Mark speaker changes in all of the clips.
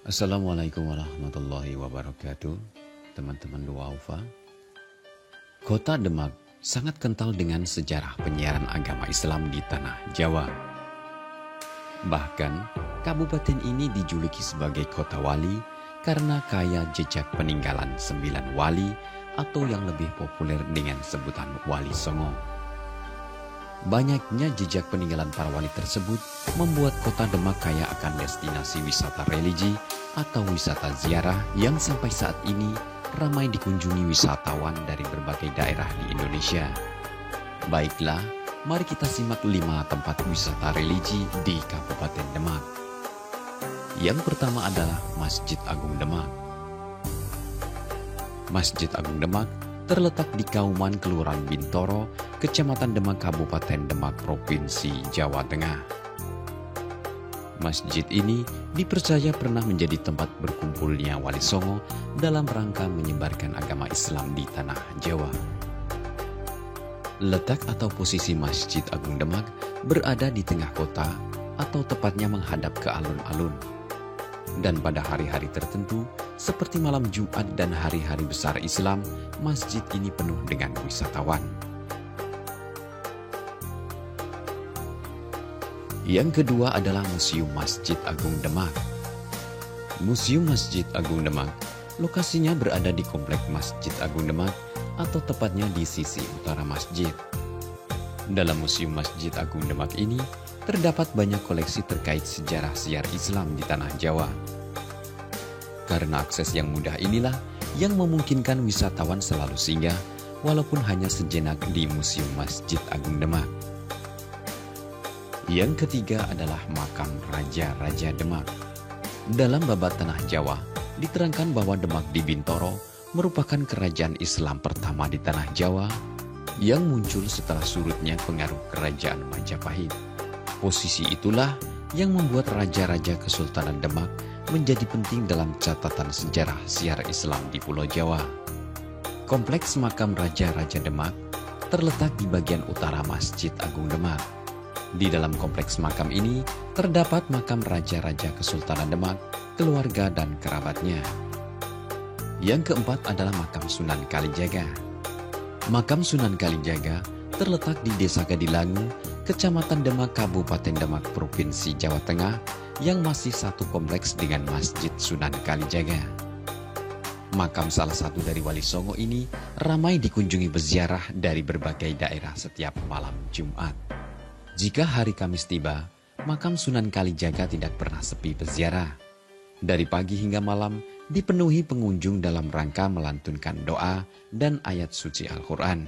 Speaker 1: Assalamualaikum warahmatullahi wabarakatuh. Teman-teman Duaufa, Kota Demak sangat kental dengan sejarah penyiaran agama Islam di tanah Jawa. Bahkan, kabupaten ini dijuluki sebagai kota wali karena kaya jejak peninggalan 9 wali atau yang lebih populer dengan sebutan Wali Songo. Banyaknya jejak peninggalan para wali tersebut membuat Kota Demak kaya akan destinasi wisata religi atau wisata ziarah yang sampai saat ini ramai dikunjungi wisatawan dari berbagai daerah di Indonesia. Baiklah, mari kita simak 5 tempat wisata religi di Kabupaten Demak. Yang pertama adalah Masjid Agung Demak. Masjid Agung Demak terletak di Kauman Kelurahan Bintoro, Kecamatan Demak, Kabupaten Demak, Provinsi Jawa Tengah. Masjid ini dipercaya pernah menjadi tempat berkumpulnya Wali Songo dalam rangka menyebarkan agama Islam di tanah Jawa. Letak atau posisi Masjid Agung Demak berada di tengah kota atau tepatnya menghadap ke alun-alun. Dan pada hari-hari tertentu, seperti malam Jumat dan hari-hari besar Islam, masjid ini penuh dengan wisatawan. Yang kedua adalah Museum Masjid Agung Demak. Museum Masjid Agung Demak, lokasinya berada di Komplek Masjid Agung Demak atau tepatnya di sisi utara masjid. Dalam Museum Masjid Agung Demak ini, terdapat banyak koleksi terkait sejarah siar Islam di tanah Jawa. Karena akses yang mudah inilah yang memungkinkan wisatawan selalu singgah walaupun hanya sejenak di Museum Masjid Agung Demak. Yang ketiga adalah Makam Raja-Raja Demak. Dalam babat tanah Jawa, diterangkan bahwa Demak di Bintoro merupakan kerajaan Islam pertama di tanah Jawa yang muncul setelah surutnya pengaruh kerajaan Majapahit. Posisi itulah yang membuat Raja-Raja Kesultanan Demak menjadi penting dalam catatan sejarah siar Islam di Pulau Jawa. Kompleks Makam Raja-Raja Demak terletak di bagian utara Masjid Agung Demak. Di dalam kompleks makam ini terdapat makam Raja-Raja Kesultanan Demak, keluarga dan kerabatnya. Yang keempat adalah Makam Sunan Kalijaga. Makam Sunan Kalijaga terletak di Desa Gadilangu, Kecamatan Demak, Kabupaten Demak, Provinsi Jawa Tengah, yang masih satu kompleks dengan Masjid Sunan Kalijaga. Makam salah satu dari Wali Songo ini ramai dikunjungi peziarah dari berbagai daerah setiap malam Jumat. Jika hari Kamis tiba, makam Sunan Kalijaga tidak pernah sepi peziarah. Dari pagi hingga malam dipenuhi pengunjung dalam rangka melantunkan doa dan ayat suci Al-Quran.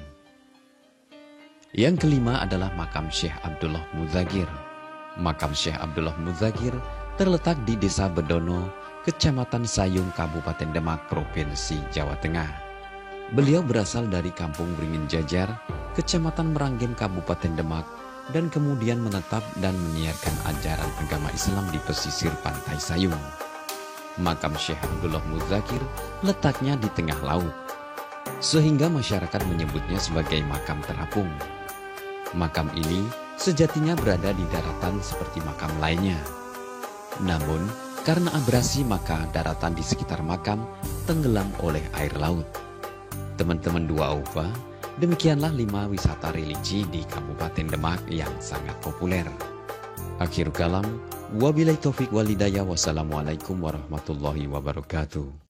Speaker 1: Yang kelima adalah Makam Syekh Abdullah Muzagir. Makam Syekh Abdullah Muzagir terletak di Desa Bedono, Kecamatan Sayung, Kabupaten Demak, Provinsi Jawa Tengah. Beliau berasal dari Kampung Beringin Jajar, Kecamatan Meranggen, Kabupaten Demak, dan kemudian menetap dan menyiarkan ajaran agama Islam di pesisir pantai Sayung. Makam Syekh Abdullah Muzagir letaknya di tengah laut, sehingga masyarakat menyebutnya sebagai makam terapung. Makam ini sejatinya berada di daratan seperti makam lainnya. Namun, karena abrasi maka daratan di sekitar makam tenggelam oleh air laut. Teman-teman Duaufa, demikianlah 5 wisata religi di Kabupaten Demak yang sangat populer. Akhir kalam, wabillahi taufik walhidayah, wassalamualaikum warahmatullahi wabarakatuh.